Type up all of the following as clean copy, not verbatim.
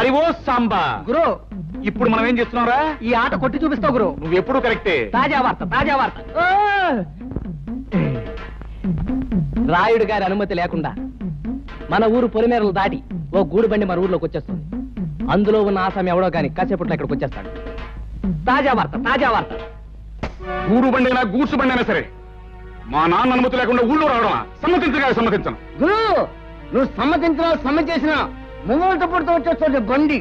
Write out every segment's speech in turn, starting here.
హరివో సాంబా గురు ఇప్పుడు మనం ఏం చేస్తున్నావురా? ఈ ఆట కొట్టి చూపిస్తావు గురు. నువ్వు ఎప్పుడు కరెక్టే. తాజా వార్త తాజా వార్త. రాయుడు గారి అనుమతి లేకుండా మన ఊరు పొలిమేరలు దాటి ఓ గూడు బండి మన ఊర్లోకి వచ్చేస్తుంది. అందులో ఉన్న ఆసామి ఎవడో కానీ కాసేపట్లో ఇక్కడికి వచ్చేస్తాడు. తాజా వార్త తాజా వార్త. గూడు బండైనా గూడ్సు బండైనా సరే మా నాన్న అనుమతి లేకుండా ఊళ్ళో రావడం సమ్మతించగా సమ్మతించను. గురు నువ్వు సమ్మతించినా సమ్మతించినా ముంగోట పుడుతూ వచ్చేస్తుంది బండి.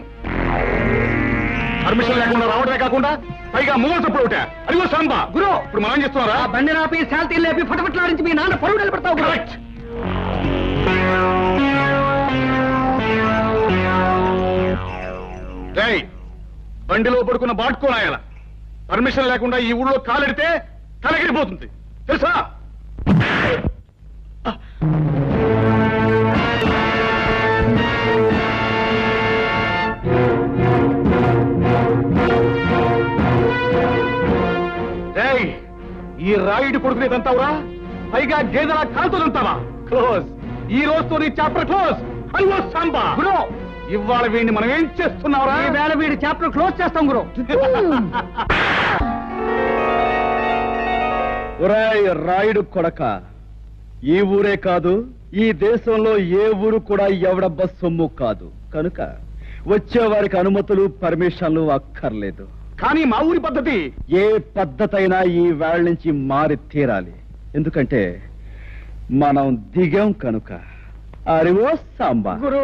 పర్మిషన్ లేకుండా రావడమే కాకుండా పైగా మూగలు తప్పుడు ఒకటే. అదిగో సాంబా గురు ఇప్పుడు మనం ఏం చేస్తున్నారా? బండి నాపి శాంతి లేపి ఫటఫట్లాడించి మీ నాన్న పరువు నిలబడతావు. కరెక్ట్. బండిలో పడుకున్న బాటుకోనాయాల పర్మిషన్ లేకుండా ఈ ఊళ్ళో కాలెడితే తలగిరిపోతుంది తెలుసా? ఈ రాయుడు కొడుకునేదంతావురా? పైగా గేదెలా కాలుతోదంతావా? క్లోజ్. ఈ రోజుతో నీ చాప్టర్ క్లోజ్. అయ్యో సాంబా గురు ఇవాళ వీడిని మనం ఏం చేస్తున్నావురా? ఈ వేళ వీడి చాప్టర్ క్లోజ్ చేస్తాం గురు. ఒరేయ్ రాయుడు కొడక, ఈ ఊరే కాదు ఈ దేశంలో ఏ ఊరు కూడా ఎవడబ్బ సొమ్ము కాదు. కనుక వచ్చే వారికి అనుమతులు పర్మిషన్లు అక్కర్లేదు. కానీ మా ఊరి పద్ధతి ఏ పద్ధతైనా ఈ వేళ నుంచి మారి తీరాలి. ఎందుకంటే మనం దిగాం కనుక. అరివో సాంబా గురు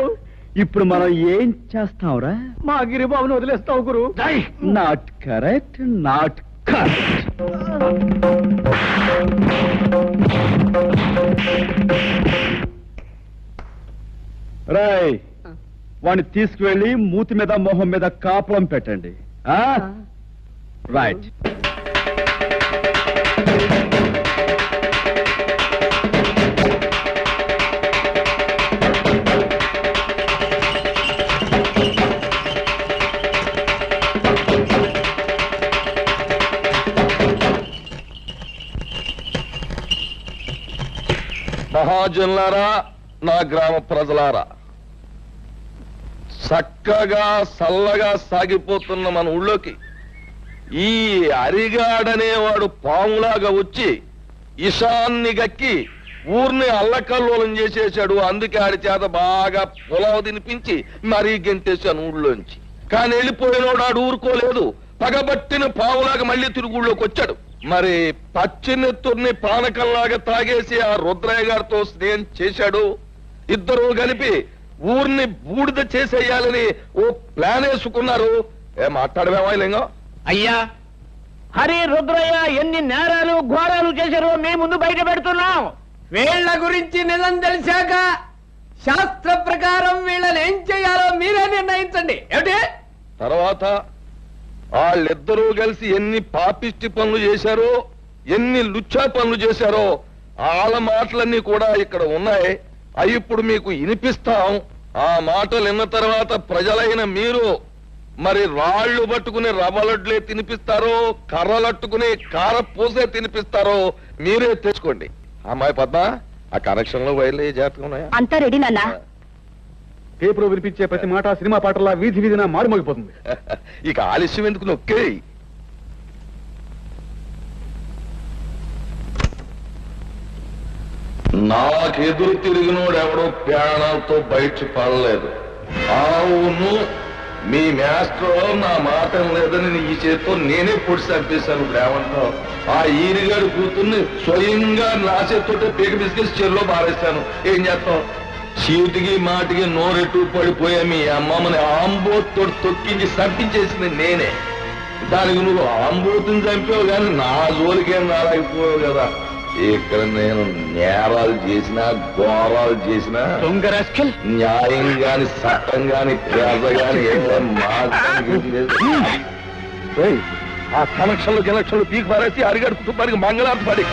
ఇప్పుడు మనం ఏం చేస్తాంరా? మా గిరిబాబును వదిలేస్తావు గురు. Not correct not correct. రాయ్ వాణ్ణి తీసుకువెళ్ళి మూతి మీద మొహం మీద కాపురం పెట్టండి. రైట్. మహాజనులారా, నా గ్రామ ప్రజలారా, చక్కగా చల్లగా సాగిపోతున్న మన ఊళ్ళోకి ఈ అరిగాడనేవాడు పాములాగా వచ్చి ఇషాన్ని గక్కి ఊర్ని అల్లకల్లోలం చేసేశాడు. అందుకే ఆడి చేత బాగా పొలావు తినిపించి మరీ గెంటేశాను ఊళ్ళోంచి. కానీ వెళ్ళిపోయినోడు ఆడు ఊరుకోలేదు. పగబట్టిన పావులాగా మళ్ళీ తిరుగుళ్ళోకి వచ్చాడు. మరి పచ్చినెత్తుర్ని పానకంలాగా తాగేసి ఆ రుద్రయ్య గారితో స్నేహం చేశాడు. ఇద్దరు కలిపి ఊరిని బూడిద చేసేయాలని ఓ ప్లాన్ వేసుకున్నారు. మాట్లాడమేమో లింగం? అయ్యా, హరి రుద్రయ్య ఎన్ని నేరాలు ఘోరాలు చేశారో మీ ముందు బయట పెడుతున్నాం. వీళ్ల గురించి నిజం తెలిసాక శాస్త్ర ప్రకారం వీళ్ళని ఏం చేయాలో మీరే నిర్ణయించండి. ఏమిటి? తర్వాత వాళ్ళిద్దరూ కలిసి ఎన్ని పాపిష్టి పనులు చేశారో, ఎన్ని లుచ్చా పనులు చేశారో వాళ్ళ మాటలన్నీ కూడా ఇక్కడ ఉన్నాయి. అవి ఇప్పుడు మీకు వినిపిస్తాం. ఆ మాటలు విన్న తర్వాత ప్రజలైన మీరు మరి రాళ్లు పట్టుకుని రవ్వలడ్లే తినిపిస్తారో, కర్రలట్టుకుని కారపూసే తినిపిస్తారో మీరే తెచ్చుకోండి. అమ్మాయి పద్మ, ఆ కనెక్షన్ లో వైర్లు జాగ్రత్తగా ఉన్నాయా? అంతా రెడీ నాన్న. పేపర్ వినిపించే ప్రతి మాట సినిమా పాటలా వీధి వీధిన మారుమోగిపోతుంది. ఇక ఆలస్యం ఎందుకు, నొక్కే. నాకెదురు తిరిగినోడు ఎవడో ప్రాణాలతో బయట పడలేదు. అవును, మీ మాస్టర్ నా మాట లేదని ఈ చేతితో నేనే పొడి చంపేశాను. ఇప్పుడు ఏమంటావు? ఆ ఈరిగాడి కూతుర్ని స్వయంగా నా చేతితో పీక బిస్కెట్స్ చెరులో బారేశాను. ఏం చేస్తావు? చీటికి మాటికి నోరెట్టు పడిపోయా మీ అమ్మమ్మని ఆంబోతో తొక్కించి చంపించేసింది నేనే. దానికి నువ్వు ఆంబోతుని చంపావు కానీ నా జోలికేం రాలేకపోయావు కదా. ఇక్కడ నేను నేరాలు చేసినా ఘోరాలు చేసినా న్యాయం గాని చట్టం గాని పేద గాని ఆ కనెక్షన్లు కనెక్షన్లు పీకి పారేసి అరిగాడు కుటుంబానికి మంగళార్థ పడి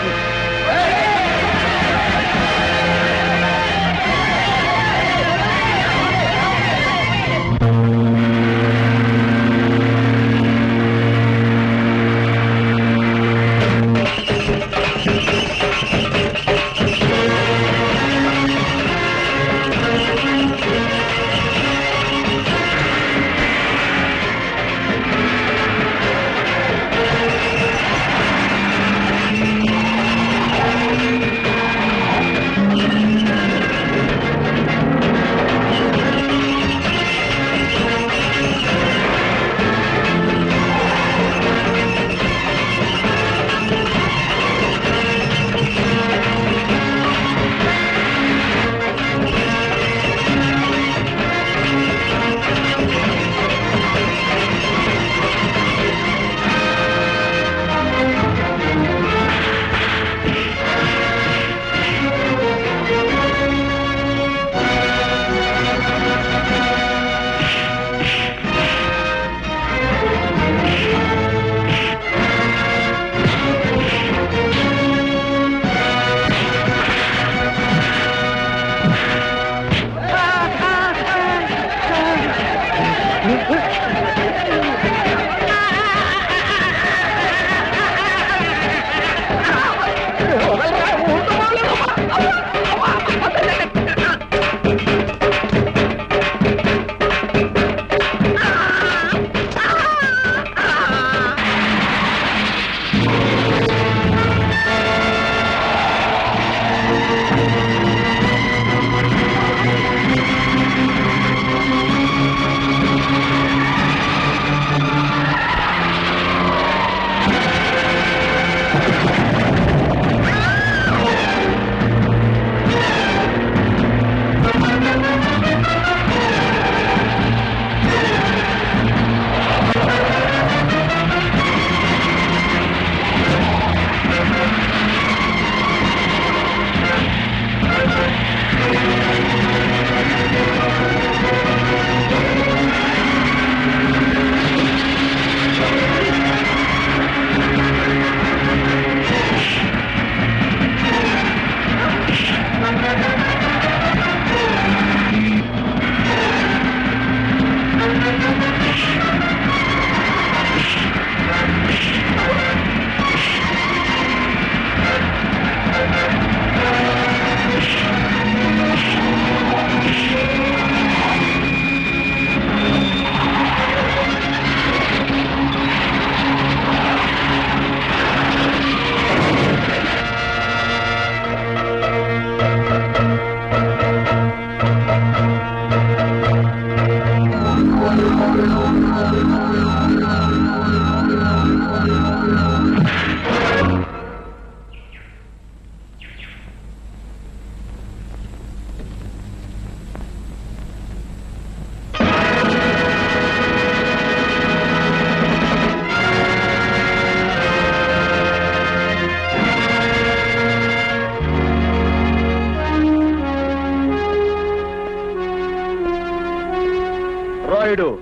రాయుడు,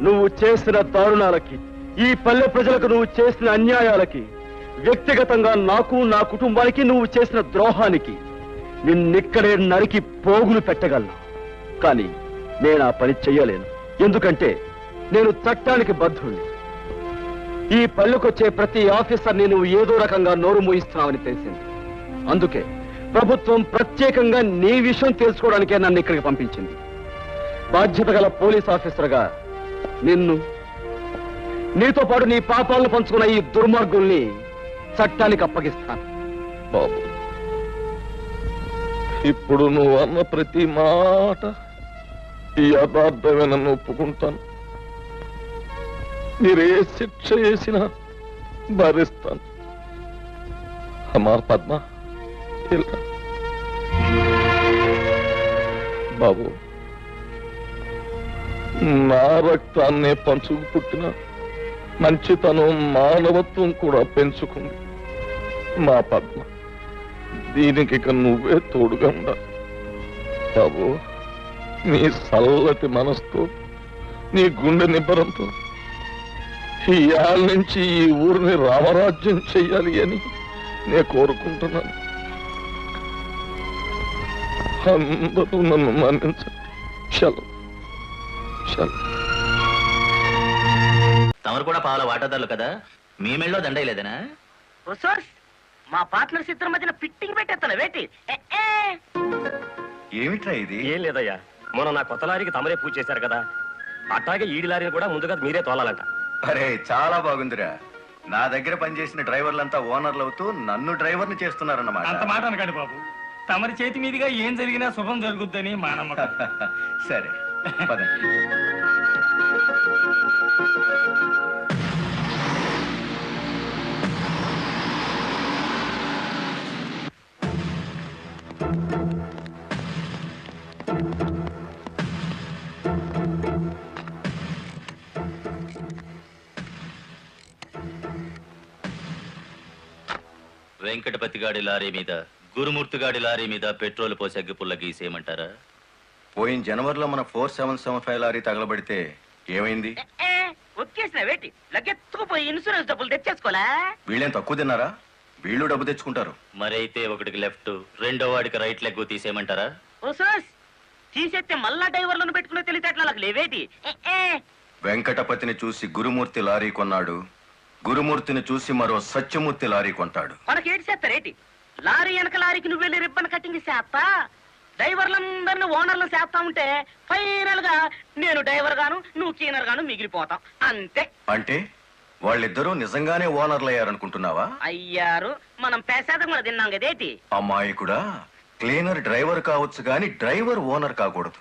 నువ్వు చేసిన దారుణాలకి, ఈ పల్లె ప్రజలకు నువ్వు చేసిన అన్యాయాలకి, వ్యక్తిగతంగా నాకు నా కుటుంబానికి నువ్వు చేసిన ద్రోహానికి నిన్నిక్కడే నరికి పోగులు పెట్టగలను. కానీ నేను ఆ పని చెయ్యలేను. ఎందుకంటే నేను చట్టానికి బద్ధుణ్ణి. ఈ పల్లెకొచ్చే ప్రతి ఆఫీసర్ని నువ్వు ఏదో రకంగా నోరు మూయిస్తున్నావని తెలిసింది. అందుకే ప్రభుత్వం ప్రత్యేకంగా నీ విషయం తెలుసుకోవడానికే నన్ను ఇక్కడికి పంపించింది. బాధ్యత గల పోలీస్ ఆఫీసర్గా నిన్ను, నీతో పాటు నీ పాపాలను పంచుకున్న ఈ దుర్మార్గుల్ని చట్టానికి అప్పగిస్తాను. బాబు, ఇప్పుడు నువ్వు అన్న ప్రతి మాట ఈ యథార్థమేనని ఒప్పుకుంటాను. మీరే శిక్ష చేసినా భరిస్తాను. అమ్మా పద్మ, ఇలా బాబు, నా రక్తాన్నే పంచుకు పుట్టిన మంచితనం, మానవత్వం కూడా పెంచుకుంది మా పద్మ. దీనికి ఇక నువ్వే తోడుగా ఉండాలి బాబు. నీ చల్లటి మనసుతో, నీ గుండె నిబ్బరంతో ఈ ఏళ్ళ నుంచి ఈ ఊరిని రామరాజ్యం చెయ్యాలి అని నేను కోరుకుంటున్నాను. అందరూ నన్ను మన్నించండి. చలో చలో. తమరు కూడా పాల వాటాదారులు కదా, మీ మెళ్ళో దండయలేదనా? మా పార్ట్నర్స్ ఇద్దరి మధ్యన ఫిట్టింగ్ పెట్టేస్తాను వేటి. ఏమిట్రా ఇది? ఏం లేదయ్యా, మొన్న నా కొత్త లారీకి తమరే పూజ చేశారు కదా, అట్లాగే ఈడి లారీని కూడా ముందుగా మీరే తోలాలంట. అరే చాలా బాగుందిరా. నా దగ్గర పనిచేసిన డ్రైవర్లంతా ఓనర్లు అవుతూ నన్ను డ్రైవర్ని చేస్తున్నారన్నమాట. అంత మాట అనకండి బాబు, తమరి చేతి మీదుగా ఏం జరిగినా శుభం జరుగుద్దని మా నమ్మకం. సరే పదండి. వెంకటపతి గాడి లారీ మీద, గురుమూర్తి గాడి లారీ మీద పెట్రోల్ పోసి అగ్గిపుల్ల గీసేయమంటారా? పోయిన జనవరిలో మన 4775 లారీ తగలబడితే ఏమైంది? ఒక్కేసిన వేటి లగ్గెత్తుకుపోయి ఇన్సూరెన్స్ డబ్బులు తెచ్చేసుకోలే. వీళ్ళేం తక్కువ తిన్నారా? వీళ్ళు డబ్బు తెచ్చుకుంటారు. మరైతే ఒకటికి లెఫ్ట్, రెండో వాడికి రైట్ లెగ్ తీసేయమంటారా? ఓ సోస్, తీసేస్తే మళ్ళా డ్రైవర్లను పెట్టుకునే తెలిసేట్లా లేవేటి. వెంకటపతిని చూసి గురుమూర్తి లారీ కొన్నాడు, గురుమూర్తిని చూసి మరో సత్యమూర్తి లారీ కొంటాడు. మనకి ఏటి చేస్తారేటి? లారీ వెనక లారీకి నువ్వు వెళ్ళి రిబ్బన్ కటింగ్ చేస్తా, డ్రైవర్లందరినీ ఓనర్లు చేస్తా ఉంటే ఫైనల్ గా నేను డ్రైవర్ గాను నువ్వు క్లీనర్ గాను మిగిలిపోతాం అంతే. అంటే వాళ్ళిద్దరూ నిజంగానే ఓనర్లు అయ్యారనుకుంటున్నావా? అయ్యారు, మనం పేసాదం కూడా తిన్నాం కదేటి. అమ్మాయి కూడా క్లీనర్ డ్రైవర్ కావచ్చు గాని డ్రైవర్ ఓనర్ కాకూడదు.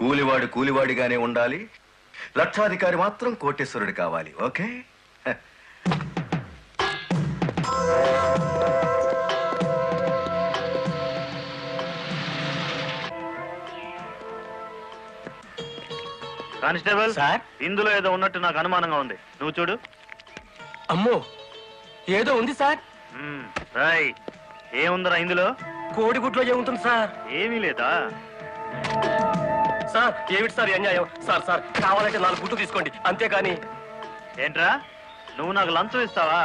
కూలివాడు కూలివాడిగానే ఉండాలి, లక్షాధికారి మాత్రం కోటేశ్వరుడు కావాలి. ఓకే? కానిస్టేబుల్ సార్, ఇందులో ఏదో ఉన్నట్టు నాకు అనుమానంగా ఉంది, నువ్వు చూడు. అమ్మో, ఏదో ఉంది సార్. రైట్, ఏముందరా ఇందులో? కోడిగుట్లో ఏముంటుంది సార్? ఏమీ లేదా సార్? ఏమిటి సార్ ఈ అన్యాయం? సార్ సార్, కావాలంటే 4 గుట్లు తీసుకోండి, అంతేకాని. ఏంట్రా, నువ్వు నాకు లంచం ఇస్తావా?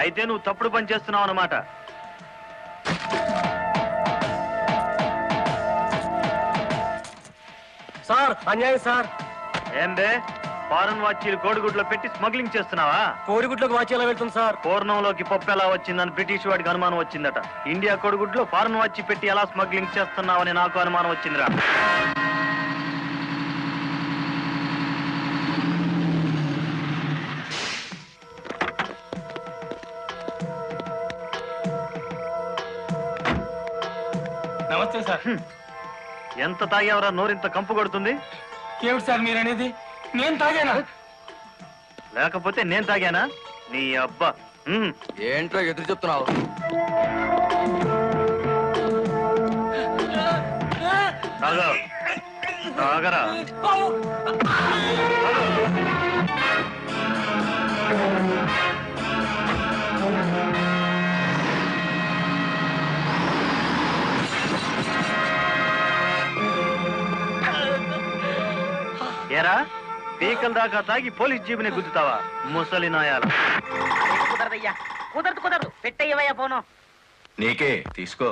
అయితే నువ్వు తప్పుడు పని చేస్తున్నావు అన్నమాట. సార్ అన్యాయం సార్. ఏందే, ఫారెన్ వాచీలు కోడిగుడ్లో పెట్టి స్మగ్లింగ్ చేస్తున్నావా? కోడిగుడ్లోకి వాచి ఎలా వెళ్తుంది సార్? పూర్ణంలోకి పప్పు ఎలా వచ్చిందని బ్రిటిష్ వాడికి అనుమానం వచ్చిందట. ఇండియా కోడిగుడ్లో ఫారెన్ వాచి పెట్టి ఎలా స్మగ్లింగ్ చేస్తున్నావని నాకు అనుమానం వచ్చిందిరా. నమస్తే సార్. ఎంత తాగేవరా నోరింత కంపు కొడుతుంది? ఏమిటి సార్ మీరు అనేది? నేను తాగానా? లేకపోతే నేను తాగానా? నీ అబ్బా. ఏంట్రా ఎదురు చెప్తున్నావు? తాగా, తాగరా. ఏరా, పీకల దాకా తాగి పోలీస్ జీబుని గుద్దుతావా ముసలి నాయాల? కుదరదయ్యా, కుదరదు పెట్టయ్యవయ్యా ఫోను. నీకే తీసుకో.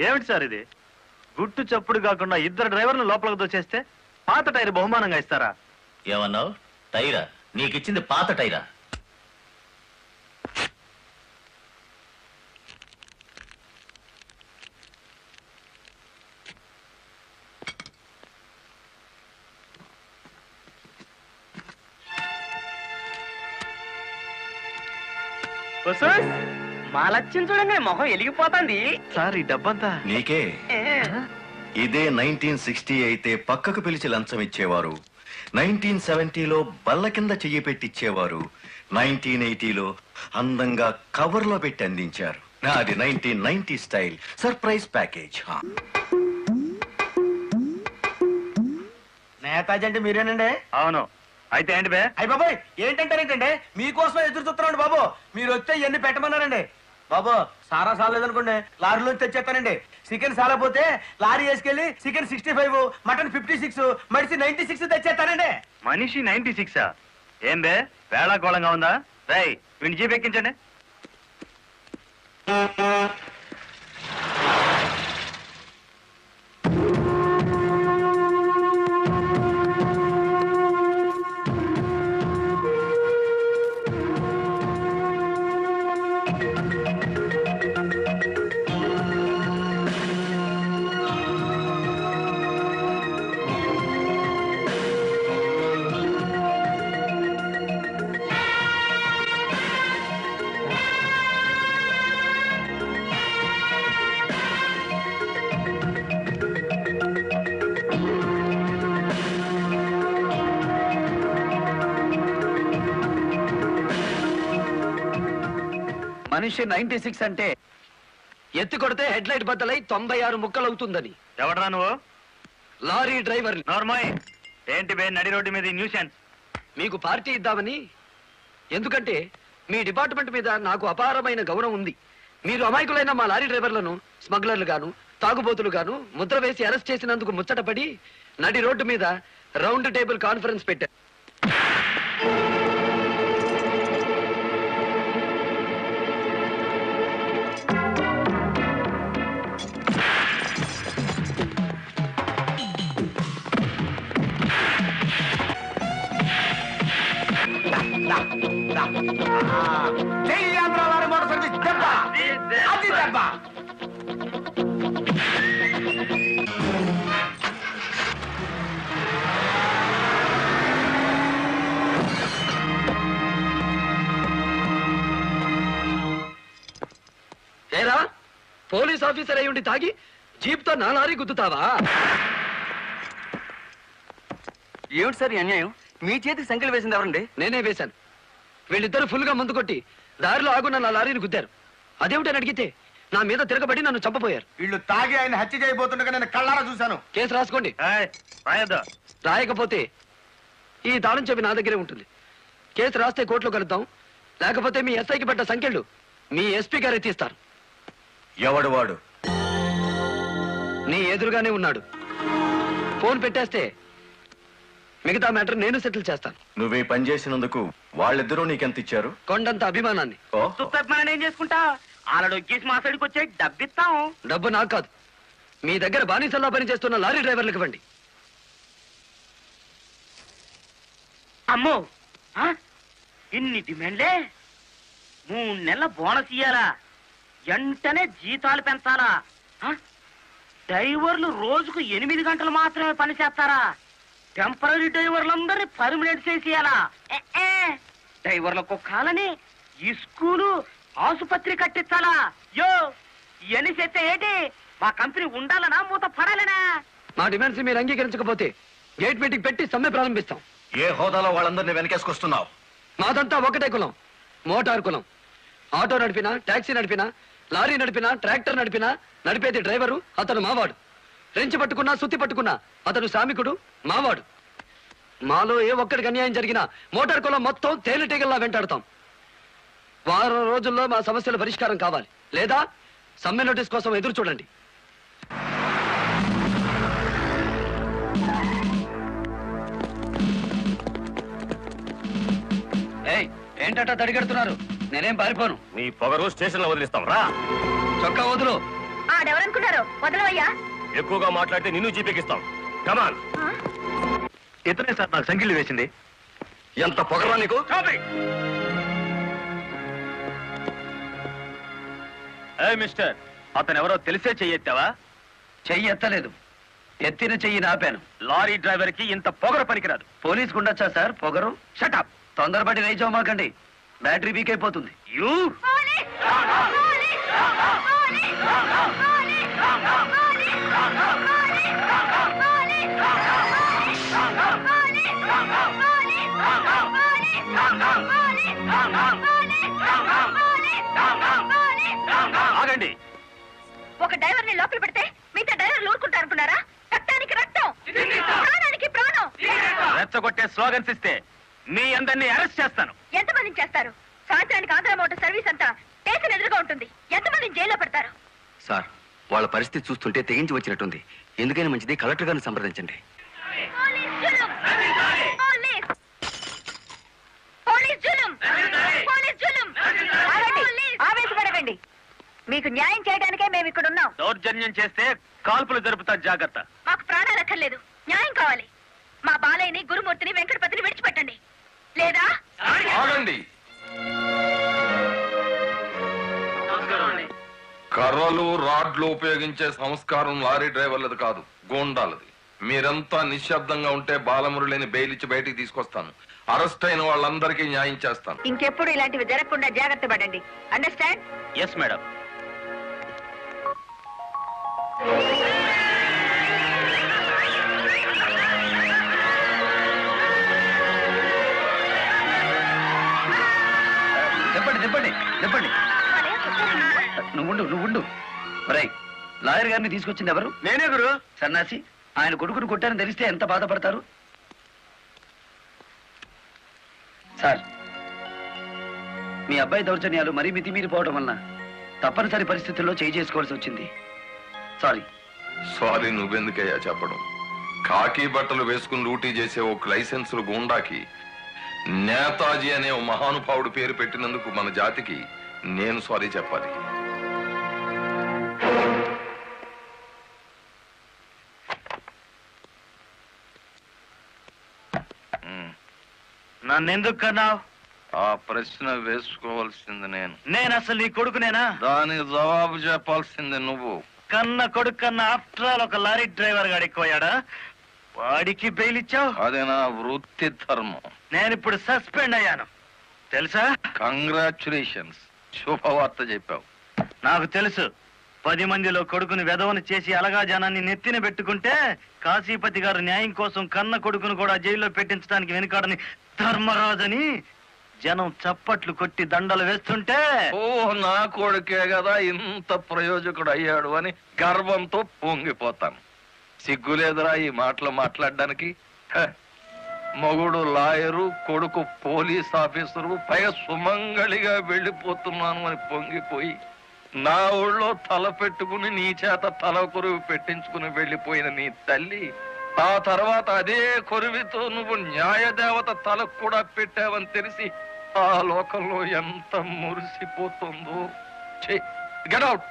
ఏమిటి సార్ ఇది? గుట్టు చప్పుడు కాకుండా ఇద్దరు డ్రైవర్లు లోపలికి దోచేస్తే పాత టైర్ బహుమానంగా ఇస్తారా? ఏమన్నావు? టైరా? నీకిచ్చింది పాత టైరా? మా లక్ష్యం చూడండి, మొహం వెలిగిపోతుంది. సార్ ఈ డబ్బంతా నీకే. ఇదే 1960 అయితే పక్కకు పిలిచి లంచం ఇచ్చేవారు. 1970లో బల్ల కింద చెయ్యి పెట్టిచ్చేవారు. 1980లో అందంగా కవర్లో పెట్టి అందించారు. నాది 1990 స్టైల్ సర్ప్రైజ్ ప్యాకేజ్. నేతాజీ అంటే మీరేనండి? అవును. అయితే ఏంటి బే? అయ్య బాబాయ్, ఏంటంటారేంటండి? మీకోసం ఎదురు చూస్తున్నాండి బాబు. మీరు వస్తే ఇవన్నీ పెట్టమన్నారండి బాబు. సారా సాలేదనుకోండి, లారీలో తెచ్చేస్తానండి. చికెన్ సాలపోతే లారీ వేసుకెళ్ళి చికెన్ 65, మటన్ 56, మనిషి 96 తెచ్చేస్తానండి. మనిషి 96? ఏం బే వేళాకోళంగా ఉందా? రై వీడిని జీప్ ఎక్కించండి. మనిషి 96 అంటే ఎత్తి కొడితే హెడ్ లైట్ బద్దలై 96 ముక్కలు అవుతుందని. ఎవడరా నువ్వు? Lorry driver. నార్మల్. ఏంటి బే నడి రోడ్డు మీద న్యూసెన్స్? మీకు పార్టీ ఇద్దామని. ఎందుకంటే మీ డిపార్ట్మెంట్ మీద నాకు అపారమైన గౌరవం ఉంది. మీరు అమాయకులైన మా లారీ డ్రైవర్లను స్మగ్లర్లు గాను తాగుబోతులు గాను ముద్ర వేసి అరెస్ట్ చేసినందుకు ముచ్చటపడి నడి రోడ్డు మీద రౌండ్ టేబుల్ కాన్ఫరెన్స్ పెట్టారు. ఏరా, పోలీస్ ఆఫీసర్ అయి ఉండి తాగి జీప్తో నా లారీ గుద్దుతావా? ఏమిటి సార్ ఈ అన్యాయం? మీ చేతికి సంఖ్యలు వేసింది ఎవరండి? నేనే వేశాను. వీళ్ళిద్దరు ఫుల్ గా ముందు కొట్టి దారిలో ఆగున్న నా లారీని గుద్దారు. అదేమిటని అడిగితే నా మీద తిరగబడి నన్ను చంపపోయారు. వీళ్ళు తాగి ఆయన హత్య చేయబోతుండగా నేను కళ్ళారా చూశాను. కేసు రాసుకోండి. రాయొద్దా? రాయకపోతే ఈ తాళం చెవి నా దగ్గరే ఉంటుంది. కేసు రాస్తే కోర్టులో కలుద్దాం. లేకపోతే మీ ఎస్ఐకి పడ్డ సంఖ్యలు మీ ఎస్పీ గారు ఎత్తిస్తారు. ఎవడు వాడు? నీ ఎదురుగానే ఉన్నాడు. ఫోన్ పెట్టేస్తే మిగతా మ్యాటర్ నేను సెటిల్ చేస్తాను. నువ్వే పని చేసినందుకు వాళ్ళిద్దరూ నీకెంత ఇచ్చారు? కొండంత అభిమానాన్ని. సుప్రభానం ఏం చేసుకుంటా? ఆలడు వచ్చేసి మా సైడ్కి వచ్చే డబ్బిస్తాం. డబ్బు నాకు కాదు, మీ దగ్గర బానిసల్లా పనిచేస్తున్న లారీ డ్రైవర్లకు ఇవ్వండి. అమ్మో, ఇన్ని డిమాండ్లే? 3 నెలల బోనస్ ఇయ్యాలా? వెంటనే జీతాలు పెంచాలా? డ్రైవర్లు రోజుకు 8 గంటలు మాత్రమే పని చేస్తారా? టెంపరీ డ్రైవర్లందరినీ పర్మనెంట్ చేసేయాలా? డ్రైవర్లకు కాలని ఈ స్కూలు ఆసుపత్రి కట్టించాలా? యో ఇవన్నీ చేస్తే ఏంటి? మా కంపెనీ ఉండాలనా మూత పడాలనా? మా డిమాండ్స్ మీరు అంగీకరించకపోతే గేట్ మీటింగ్ పెట్టి సమ్మె ప్రారంభిస్తాం. ఏ హోదాలో వాళ్ళందరినీ వెనకేసుకొస్తున్నావు? మాదంతా ఒకటే కులం, మోటార్ కులం. ఆటో నడిపినా, టాక్సీ నడిపినా, లారీ నడిపినా, ట్రాక్టర్ నడిపినా నడిపేది డ్రైవరు, అతను మావాడు. రెంచి పట్టుకున్నా, సుత్తి పట్టుకున్నా అతను శ్రామికుడు, మావాడు. మాలో ఏ ఒక్కడికి అన్యాయం జరిగినా మోటార్ కులం మొత్తం తేలిటీగల్లా వెంటాడుతాం. వారం రోజుల్లో మా సమస్యల పరిష్కారం కావాలి, లేదా సమ్మె నోటీస్ కోసం ఎదురు చూడండి. ఏంటట తడిగడుతున్నారు? నేనేం పారిపోను. నీ పొగరు స్టేషన్ లో వదిలిస్తాం రా. చొక్కా వదులు. ఆడెవరనుకున్నారు? వదలవయ్యా. ఎక్కువగా మాట్లాడితే నిన్ను జీపేకిస్తాం. కమాన్. ఇతనే సార్ నాకు సంఖ్యలు వేసింది. ఎంత పొగరా నీకు? మిస్టర్, అతను ఎవరో తెలిసే చెయ్యెత్తావా? చెయ్యి ఎత్తలేదు, ఎత్తిన చెయ్యి ఆపాను. లారీ డ్రైవర్ కి ఇంత పొగర పనికిరాదు. పోలీసుకు ఉండొచ్చా సార్ పొగరు? షటప్. తొందరపడి రైచోమాకండి, బ్యాటరీ వీక్ అయిపోతుంది. యూ ఆగండి. ఒక డ్రైవర్ ని లోపల పెడితే మిగతా డ్రైవర్లు ఊరుకుంటారు అనుకున్నారా? రక్తానికి రక్తం, ప్రాణానికి ప్రాణం. రెచ్చగొట్టే స్లోగన్స్ ఇస్తే మీ అందరినీ అరెస్ట్ చేస్తాను. ఎంతమందిని చేస్తారు? సాయంత్రానికి ఆంధ్ర మోటార్ సర్వీస్ అంతా స్టేషన్ ఎదురుగా ఉంటుంది. ఎంతమందిని జైల్లో పెడతారు? సార్, వాళ్ళ పరిస్థితి చూస్తుంటే తెగించి వచ్చినట్టుంది. ఎందుకైనా మంచిది కలెక్టర్ గారిని సంప్రదించండి. ఆవేశపడకండి. మీకు న్యాయం చేయడానికే మేము ఇక్కడ ఉన్నాం. దౌర్జన్యం చేస్తే కాల్పులు జరుపుతారు, జాగ్రత్త. మాకు ప్రాణాలు అక్కర్లేదు, న్యాయం కావాలి. మా బాలయ్యని, గురుమూర్తిని, వెంకటపతిని విడిచిపెట్టండి, లేదా ఆగండి. కర్రలు రాడ్లు ఉపయోగించే సంస్కారం లారీ డ్రైవర్లది కాదు, గోండాలది. మీరంతా నిశ్శబ్దంగా ఉంటే బాలమురళిని బెయిలిచ్చి బయటికి తీసుకొస్తాను. అరెస్ట్ అయిన వాళ్ళందరికీ న్యాయం చేస్తాను. ఇంకెప్పుడు ఇలాంటివి జరగకుండా జాగ్రత్త పడండి. అండర్స్టాండ్? Yes madam. చెప్పండి చెప్పండి చెప్పండి. నువ్వుండు. రై, లాయర్ గారిని తీసుకొచ్చింది ఎవరు? నేనే గురు. సన్నాసి, ఆయన కొడుకును కొట్టారని తెలిస్తే ఎంత బాధపడతారు? సార్, మీ అబ్బాయి దౌర్జన్యాలు మరీ మితిమీరిపోవడం వలన తప్పనిసరి పరిస్థితుల్లో చేయి చేసుకోవాల్సి వచ్చింది. సారీ నువ్వెందుకయ్యా చెప్పడం? కాకి బట్టలు వేసుకుని డ్యూటీ చేసే ఒక లైసెన్సులు గూండాకి నేతాజీ అనే ఓ మహానుభావుడు పేరు పెట్టినందుకు మన జాతికి నేను సారీ చెప్పాలి. నన్నెందుకు కన్నావు? ఆ ప్రశ్న వేసుకోవాల్సింది నేను అసలు నీ కొడుకునేనా? దానికి జవాబు చెప్పాల్సింది నువ్వు. కన్న కొడుకు కన్నా ఆఫ్టర్ ఆల్ ఒక లారీ డ్రైవర్ గాడు ఎక్కువయ్యాడా? వాడికి బెయిల్ ఇచ్చావు? అదే నా వృత్తి ధర్మం. నేను ఇప్పుడు సస్పెండ్ అయ్యాను తెలుసా? కంగ్రాచులేషన్స్, శుభవార్త చెప్పావు. నాకు తెలుసు. 10 మందిలో కొడుకుని వెధవను చేసి అలగా జనాన్ని నెత్తిన పెట్టుకుంటే కాశీపతి గారు న్యాయం కోసం కన్న కొడుకును కూడా జైల్లో పెట్టించడానికి వెనుకాడని ధర్మరాజని జనం చప్పట్లు కొట్టి దండలు వేస్తుంటే, ఓ నా కొడుకే కదా ఇంత ప్రయోజకుడు అయ్యాడు అని గర్వంతో పొంగిపోతాను. సిగ్గులేదురా ఈ మాటలు మాట్లాడడానికి? మొగుడు లాయరు, కొడుకు పోలీస్ ఆఫీసరు, పైగా సుమంగళిగా వెళ్ళిపోతున్నాను అని పొంగిపోయి నా ఊళ్ళో తల పెట్టుకుని నీ చేత తల కొరువు పెట్టించుకుని వెళ్ళిపోయిన నీ తల్లి ఆ తర్వాత అదే కొరువితో నువ్వు న్యాయదేవత తలకు కూడా పెట్టావని తెలిసి ఆ లోకంలో ఎంత మురిసిపోతుందో.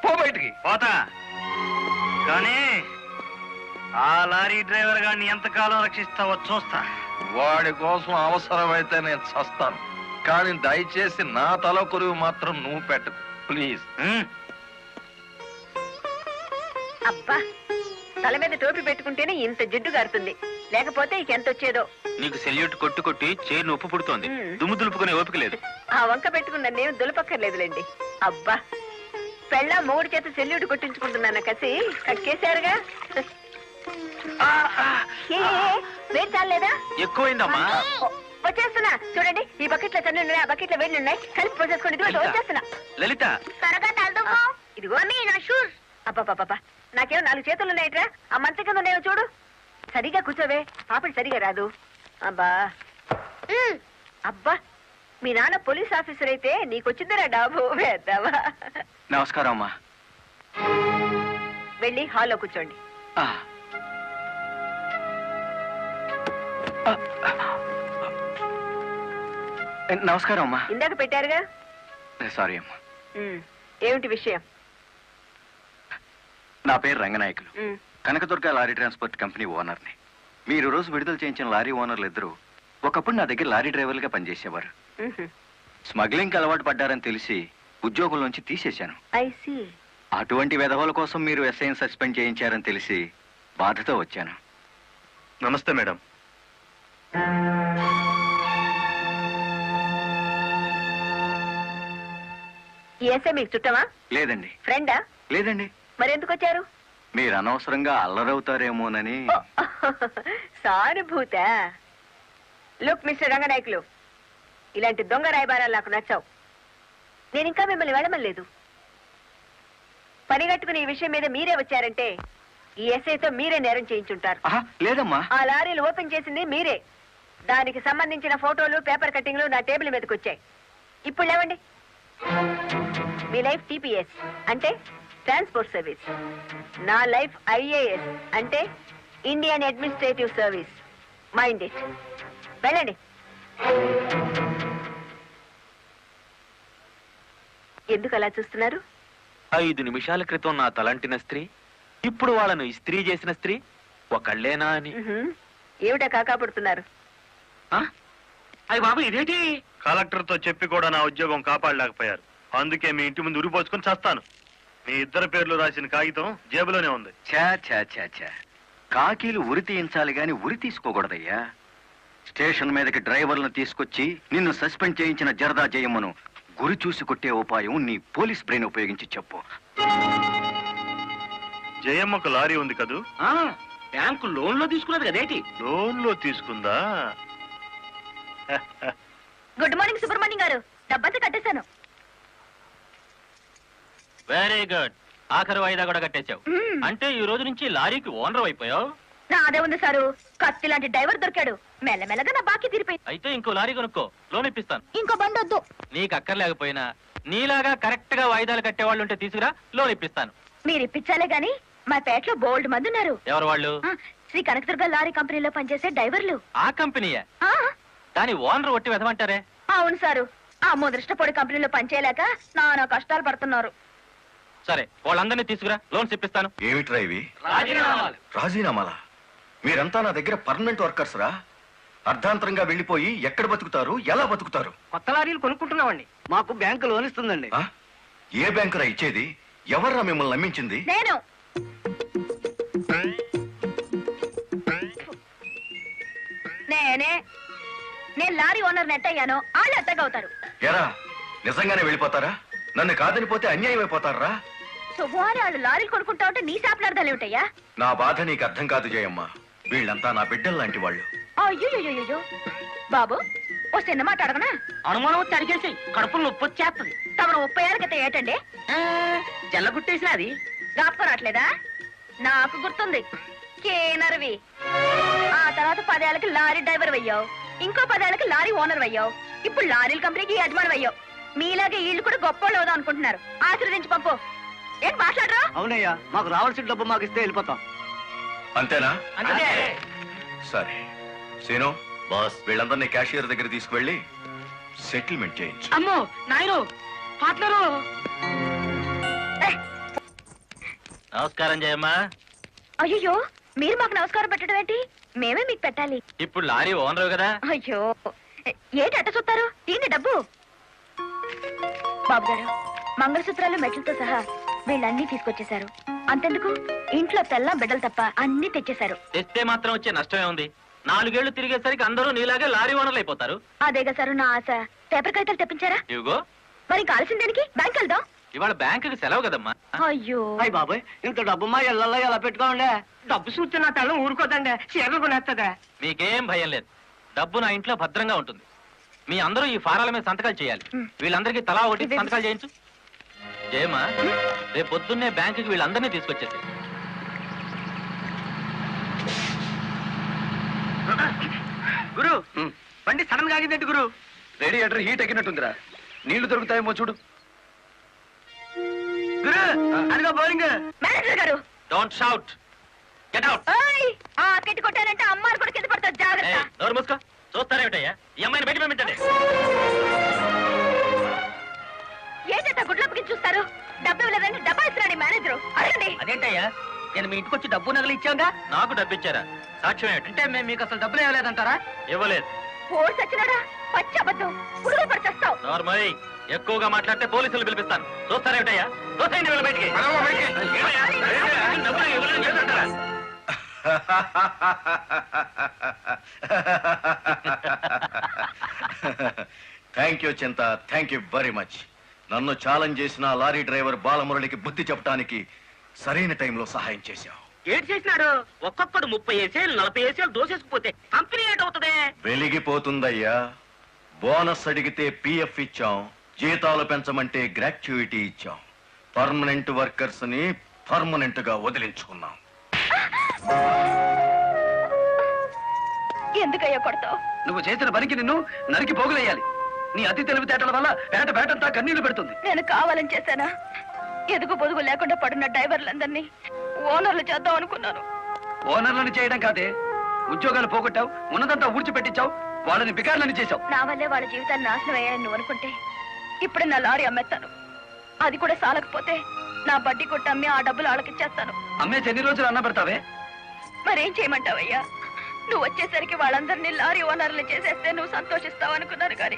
పో బయటికి. పోతా, కానీ ఆ లారీ డ్రైవర్ గారిని ఎంతకాలం రక్షిస్తావో చూస్తా. వాడి కోసం అవసరమైతే నేను చస్తాను, కానీ దయచేసి నా తల కొరువు మాత్రం నువ్వు పెట్టకు ప్లీజ్. అబ్బా, తల మీద టోపీ పెట్టుకుంటేనే ఇంత జిడ్డు గారుతుంది, లేకపోతే ఇక ఎంత వచ్చేదో. నీకు సెల్యూట్ కొట్టు కొట్టి చేరు ఉప్పు పుడుతోంది, దుమ్ము దులుపుకునే ఓపిక లేదు. ఆ వంక పెట్టుకున్న నేను దులపక్కర్లేదులేండి. అబ్బా, పెళ్ళ మూడు చేత సెల్యూట్ కొట్టించుకుంటున్నాను కసి కక్కేశారుగా. వేడి చాలేదా? ఎక్కువైందమ్మా. వచ్చేస్తున్నా చూడండి, ఈ బకెట్లో తన్ను ఉన్నాయి, ఆ బకెట్లో వేడి ఉన్నాయి, కలిపి పోసేసుకోండి. వచ్చేస్తున్నా. లలిత, త్వరగా తలదుకో. ఇదిగో నా షూస్. అబ్బా, నాకేమో 4 చేతులు ఉన్నాయిట్రా, ఆ మంచం కింద ఉన్నాయో చూడు. సరిగా కూర్చోవే, పాపడి సరిగా రాదు. అబ్బా, మీ నాన్న పోలీస్ ఆఫీసర్ అయితే నీకొచ్చిందిరా డాబు వేద్దావా? నమస్కారం అమ్మా. వెళ్ళి హాల్లో కూర్చోండి. నమస్కారం అమ్మా. ఇందాక పెట్టారుగా. సారీ అమ్మా. ఏమిటి విషయం? నా పేరు Ranganayakulu, Kanakadurga lorry transport company ఓనర్ని. మీరు రోజు విడుదల చేయించిన లారీ ఓనర్లు ఇద్దరు ఒకప్పుడు నా దగ్గర లారీ డ్రైవర్లుగా పనిచేసేవారు. స్మగ్లింగ్ అలవాటు పడ్డారని తెలిసి ఉద్యోగం నుంచి తీసేశాను. అటువంటి వెధవల కోసం మీరు ఎస్ఐని సస్పెండ్ చేయించారని తెలిసి బాధతో వచ్చాను. నమస్తే మేడం. ఈ ఎస్ఐ మీకు చుట్టమా? లేదండి. ఫ్రెండా? లేదండి. మరి ఎందుకు వచ్చారు? మీరు అనవసరంగా అల్లరవుతారేమోనని. సానుభూత. లుక్ మిస్టర్ రంగనాయకులు, ఇలాంటి దొంగ రాయబారాలు నాకు నచ్చావు. నేను ఇంకా మిమ్మల్ని వెళ్ళమలేదు. పనిగట్టుకుని ఈ విషయం మీద మీరే వచ్చారంటే ఈ ఎస్ఐతో మీరే నేరం చేయించుంటారు. లేదమ్మా. ఆ లారీలు ఓపెన్ చేసింది మీరే. దానికి సంబంధించిన ఫోటోలు, పేపర్ కట్టింగ్లు నా టేబుల్ మీదకి వచ్చాయి. ఇప్పుడు లేవండి. మీ లైఫ్ టీపీఎస్ అంటే ట్రాన్స్పోర్ట్ సర్వీస్, నా లైఫ్ ఐఏఎస్ అంటే Indian administrative service. Mind it. వెళ్ళండి. ఎందుకు అలా చూస్తున్నారు? 5 నిమిషాల క్రితం నా తలంటిన స్త్రీ ఇప్పుడు వాళ్ళను ఇస్త్రీ చేసిన స్త్రీ ఒకళ్ళేనా అని. ఏమిటా కాకాపడుతున్నారు? అయ్య బాబు, ఇదేంటి? కలెక్టర్ తో చెప్పి కూడా నా ఉద్యోగం కాపాడలేకపోయారు. అందుకే మీ ఇంటి ముందు ఉరిపోసుకొని చేస్తాను. మీ ఇద్దరు పేర్లు రాసిన కాగితం జేబులోనే ఉంది. కాకీలు ఉరి తీయించాలి గాని ఉరి తీసుకోకూడదయ్యా. స్టేషన్ మీదకి డ్రైవర్లను తీసుకొచ్చి నిన్ను సస్పెండ్ చేయించిన జరదా జయమ్మను గురి చూసి కొట్టే ఉపాయం నీ పోలీస్ బ్రెయిన్ ఉపయోగించి చెప్పు. జయమ్మకు లారీ ఉంది కదూ? బ్యాంకు లోన్ లో తీసుకున్నది కదేటి? లోన్ లో తీసుకుందా? గుడ్ మార్నింగ్ సుబ్రహ్మణ్యం గారు, డబ్బంతా కట్టేశాను. Very good. ఆఖరి వాయిదా కూడా కట్టేశావు. అంటే ఈ రోజు నుంచి లారీకి ఓనర్ అయిపోయావు. నాదే ఉంది సారు, కత్తి లాంటి డ్రైవర్ దొరికాడు. మెల్లమెల్లగా నా బాకీ తీరిపోయింది. అయితే ఇంకో లారీ కొనుక్కో, లోన్ ఇప్పిస్తాను. ఇంకో బండి వద్దు. నీకు అక్కర్లేకపోయినా నీలాగా కరెక్ట్ గా వాయిదాలు కట్టేవాళ్ళు ఉంటే తీసుకురా, లోన్ ఇప్పిస్తాను. మీరు ఇప్పించాలే గాని మా పేటలో బోల్డ్ మంది ఉన్నారు. ఎవరు వాళ్ళు? శ్రీ కనకదుర్గ లారీ కంపెనీలో పనిచేసే డ్రైవర్లు. ఆ కంపెనీయే? దాని ఓనర్ ఒట్టి వెదమంటారే? అవును సారు, ఆ ముదృష్టపొడి కంపెనీలో పనిచేయలేక నానా కష్టాలు పడుతున్నారు. సరే, వాళ్ళందరినీ తీసుకురా, లోన్స్ ఇప్పిస్తాను. ఏమిట్రా ఇవి? రాజీనామాలా? మీరంతా నా దగ్గర పర్మనెంట్ వర్కర్స్ రా. అర్ధాంతరంగా వెళ్ళిపోయి ఎక్కడ బతుకుతారు, ఎలా బతుకుతారు? కొత్త లారీలు కొనుక్కుంటున్నామండి. మాకు బ్యాంకు లోన్ ఇస్తుందండి. ఏ బ్యాంకురా ఇచ్చేది? ఎవర్రా మిమ్మల్ని నమ్మించింది? నేను. నేను లారీ ఓనర్ నెట్ అయ్యాను, వాళ్ళు ఎత్తగవుతారు. ఎరా, నిజంగానే వెళ్ళిపోతారా? నన్ను కాదనిపోతే అన్యాయం అయిపోతారా? శుభవారి వాళ్ళు లారీలు కొనుక్కుంటా ఉంటే నీ శాపలార్థాలు ఏమిటయ్యా? నా బాధ నీకు అర్థం కాదు జయమ్మ. వీళ్ళంతా నా బిడ్డలు లాంటి వాళ్ళు. అయ్యో బాబు, ఓ చిన్న మాట అడగనా? అనుమానం వచ్చి అడిగేసి కడుపులు నొప్పి వచ్చేస్తుంది. తమరు 30 ఏళ్ళ క్రితం ఏటండి జల్లగుట్టేసిన అది జ్ఞాపకం రావట్లేదా? నాకు గుర్తుంది, కేనర్వి. ఆ తర్వాత 10 ఏళ్ళకి లారీ డ్రైవర్ అయ్యావు, ఇంకో 10 ఏళ్ళకి లారీ ఓనర్ అయ్యావు, ఇప్పుడు లారీల కంపెనీకి యజమాని అయ్యావు. మీలాగే వీళ్ళు కూడా గొప్పోళ్ళు అవుదాం అనుకుంటున్నారు. ఆశీర్వదించి పంపు. ఏం మాట్లాడరా? అవునయ్యా, మాకు రావాల్సిన డబ్బు మాకు ఇస్తే వెళ్ళిపోతాం. అంతేనా? సరే సీను బాస్, వీళ్ళందరినీ క్యాషియర్ దగ్గర తీసుకువెళ్ళి సెటిల్మెంట్ చేయించు. అమ్మో నాయను, పార్ట్నరు. నమస్కారం జయమ్మా. అయ్యో, మీరు మాకు నమస్కారం పెట్టడం ఏంటి? మేమే మీకు పెట్టాలి. ఇప్పుడు లారీ ఓనరు కదా. అయ్యో, ఏంటి అట్ట చూస్తారు? దీన్ని డబ్బు. బాబు గారు, మంగళసూత్రాలు మెట్లతో సహా వీళ్ళన్నీ తీసుకొచ్చేశారు. అంతెందుకు, ఇంట్లో తెల్ల బిడ్డలు తప్ప అన్ని తెచ్చేశారు. తెస్తే మాత్రం వచ్చే నష్టమే ఉంది. 4 ఏళ్లు తిరిగేసరికి అందరూ నీలాగే లారీ ఓనర్లు అయిపోతారు. అదేగా సారు నా ఆశ. పేపర్ కాగితాలు తెప్పించారా? ఇవిగో. మరి కాల్సిన దానికి బ్యాంక్ వెళ్దాం. ఇవాళ బ్యాంకుకి సెలవు కదమ్మా. అయ్యో అయ్యి బాబాయ్, ఇంత డబ్బు మా ఇళ్లలో ఎలా పెట్టుకోండి? డబ్బు చూస్తే నా తల్లం ఊరుకోదండి, చీరలు కొనేస్తుందా? మీకేం భయం లేదు, డబ్బు నా ఇంట్లో భద్రంగా ఉంటుంది. మీ అందరూ ఈ ఫారాల మీద సంతకాలు చేయాలి. వీళ్ళందరికీ తలా ఒకటి సంతకాలు చేయించు. జయమ్మా, రేపు పొద్దున్నే బ్యాంకుకి వీళ్ళందరినీ తీసుకొచ్చేసి. గురు, బండి సడన్ గా ఆగిందండి గురు. Radiator heat ఎక్కినట్టుందిరా. నీళ్లు దొరుకుతాయేమో చూడు. గురు, అదిగో బౌలింగ్. మేనేజర్ గారు, డోంట్ షౌట్, గెట్ అవుట్. కెట్టి కొట్టానంటే అమ్మారు కూడా కింద పడతారు, జాగ్రత్త. నోరు మూసుకో, చూస్తారేమిటయ్యా ఈ అమ్మాయిని బయట పంపించండి. ఏంటంటే గుడ్లప్పకి చూస్తారు? డబ్బు ఇవ్వలేదండి, డబ్బా ఇస్తున్నాడు మేనేజరు. అడగండి. అదేంటయ్యా, నేను మీ ఇంటికి వచ్చి డబ్బు నగలు ఇచ్చాగా? నాకు డబ్బు ఇచ్చారా? సాక్ష్యం ఏమిటి? అంటే మేము మీకు అసలు డబ్బులు ఇవ్వలేదంటారా? ఇవ్వలేదు. ఓడి సచ్చినాడా? పచ్చి అబద్ధం. పురుగులు పడిచేస్తావు. నార్మల్ ఎక్కువగా మాట్లాడితే పోలీసులు పిలిపిస్తాను. చూస్తారేమిటయ్యా? చూస్తాయండి వీళ్ళ బయటికి. డబ్బులు ఇవ్వలేదు చేస్తుంటారా? థ్యాంక్ యూ చింత, థ్యాంక్ యూ వెరీ మచ్. నన్ను ఛాలెంజ్ చేసిన లారీ డ్రైవర్ బాలమురళికి బుద్ధి చెప్పడానికి సరైన టైంలో సహాయం చేశావు. ఏడు చేసినాడు? ఒక్కొక్కడు 30 ఏసేలు 40 ఏసేలు దోసేసుకుపోతే కంపెనీ ఏటవుతుంది? వెలిగిపోతుందయ్యా. బోనస్ అడిగితే పిఎఫ్ ఇచ్చాం, జీతాలు పెంచమంటే గ్రాట్యుయిటీ ఇచ్చాం. పర్మనెంట్ వర్కర్స్ ని పర్మనెంట్ గా వదిలించుకున్నాం. ఎందుకయ్యా కొడతావు? నువ్వు చేసిన పనికి నిన్ను నరికి పోగులేయాలి. నీ అతి తెలివితేటల వల్ల పేటంతా కన్నీళ్లు పెడుతుంది. నేను కావాలని చేశానా? ఎదుగు పొదుగు లేకుండా పడున్న డ్రైవర్లందరినీ ఓనర్లు చేద్దాం అనుకున్నాను. ఓనర్లను చేయడం కాదే, ఉద్యోగాలు పోగొట్టావు, ఉన్నదంతా ఊడ్చిపెట్టించావు, వాళ్ళని బికార్లని చేశావు. నా వల్లే వాళ్ళ జీవితాన్ని నాశనం అయ్యాయని నువ్వు అనుకుంటే ఇప్పుడే నా లారీ అమ్మేస్తాను. అది కూడా సాలకపోతే నా బడ్డీ కొట్టి అమ్మి ఆ డబ్బులు వాళ్ళకిచ్చేస్తాను. అమ్మేసి ఎన్ని రోజులు అన్న పెడతావే? మరేం చేయమంటావయ్యా? నువ్వు వచ్చేసరికి వాళ్ళందరినీ లారీ ఓనర్లు చేసేస్తే నువ్వు సంతోషిస్తావు అనుకున్నాను, కానీ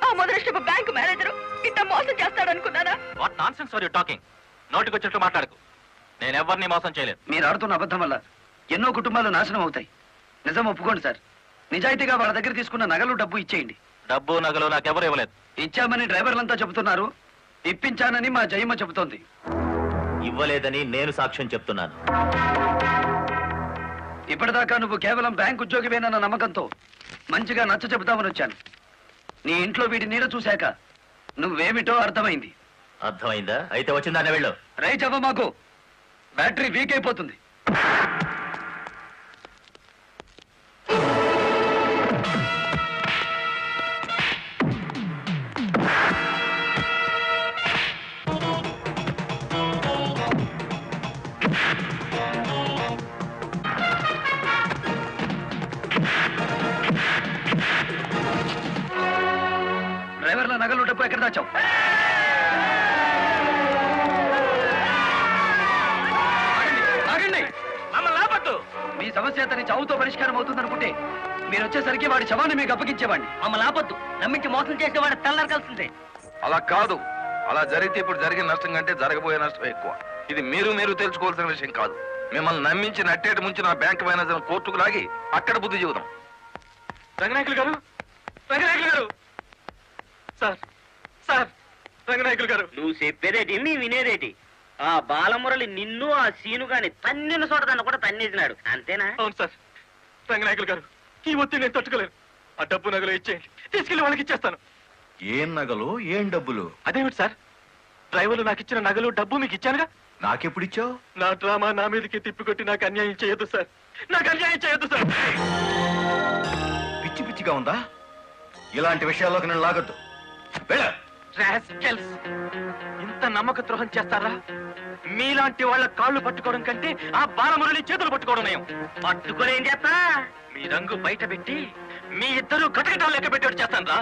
ఆ మొదలష్టపు బ్యాంకు మేనేజరు ఇంత మోసం చేస్తాడు అనుకున్నానా? What nonsense are you talking? నోటికి వచ్చినట్టు మాట్లాడకు. నేను ఎవరిని మోసం చేయలేదు. మీరు ఆడుతున్న అబద్ధం వల్ల ఎన్నో కుటుంబాలు నాశనం అవుతాయి. నిజం ఒప్పుకోండి సార్. నిజాయితీగా వాళ్ళ దగ్గర తీసుకున్న నగలు డబ్బు ఇచ్చేయండి. డబ్బు నగలు నాకెవరు ఇవ్వలేదు. ఇచ్చామని డ్రైవర్లంతా చెబుతున్నారు, ఇప్పించానని మా జయమ్మ చెబుతోంది. ఇవ్వలేదని నేను సాక్ష్యం చెప్తున్నాను. ఇప్పటిదాకా నువ్వు కేవలం బ్యాంక్ ఉద్యోగివేనన్న నమ్మకంతో మంచిగా నచ్చ చెబుతామని వచ్చాను. నీ ఇంట్లో వీడి నీడ చూశాక నువ్వేమిటో అర్థమైంది. అర్థమైందా? అయితే వచ్చిందానే వెళ్ళు. రైట్ అవ్వ, మాకు బ్యాటరీ వీక్ అయిపోతుంది. డ్రైవర్ల నగలు డబ్బు ఎక్కడ దాచావు? మీ సమస్య అతని చావుతో పరిష్కారం అవుతుందనుకుంటే మీరు వచ్చేసరికి వాడి శవాన్ని మీకు అప్పగించేవాడిని. మమ్మల్ని ఆపొద్దు. నమ్మించి మోసం చేసే వాడు తెల్లారకాల్సిందే. అలా కాదు. అలా జరిగితే ఇప్పుడు జరిగిన నష్టం కంటే జరగబోయే నష్టం ఎక్కువ. ఇది మీరు తెలుసుకోవాల్సిన విషయం కాదు. మిమ్మల్ని నమ్మించి నట్టేటి ముంచి నా బ్యాంక్ మేనేజర్ కోర్టుకు లాగి అక్కడ బుద్ధి చెబుదాం. రంగనాయకులు గారు, రంగనాయకులు గారు, సార్ సార్, రంగనాయకులు గారు. నువ్వు చెప్పేదేటి నీ వినేదేటి? ఆ బాలమురళి నిన్ను ఆ సీను గాని తన్నిన చోట దాన్ని కూడా తన్నేసినాడు, అంతేనా? అవును సార్. రంగనాయకులు గారు, ఈ ఒత్తిడి నేను తట్టుకోలేను. ఆ డబ్బు నగలు ఇచ్చేయండి, తీసుకెళ్లి వాళ్ళకి ఇచ్చేస్తాను. ఏం నగలు, ఏం డబ్బులు? అదేమిటి సార్, డ్రైవర్లు నాకు ఇచ్చిన నగలు డబ్బు మీకు ఇచ్చానుగా. నాకెప్పుడు ఇచ్చావు? నా డ్రామా నా మీదకి తిప్పికొట్టి నాకు అన్యాయం చేయొద్దు సార్. నాకు అన్యాయం చేయొద్దు సార్. పిచ్చి పిచ్చిగా ఉందా? ఇలాంటి విషయాల్లోకి నేను లాగొద్దు. ఇంత నమ్మక ద్రోహం చేస్తారా? మీలాంటి వాళ్ళ కాళ్ళు పట్టుకోవడం కంటే ఆ బాలమురళి చేతులు పట్టుకోవడం నయం. పట్టుకొని ఏం చేస్తా? మీ రంగు బయట పెట్టి మీ ఇద్దరు కటకటాలు లెక్క పెట్టేట్టు చేస్తాను రా.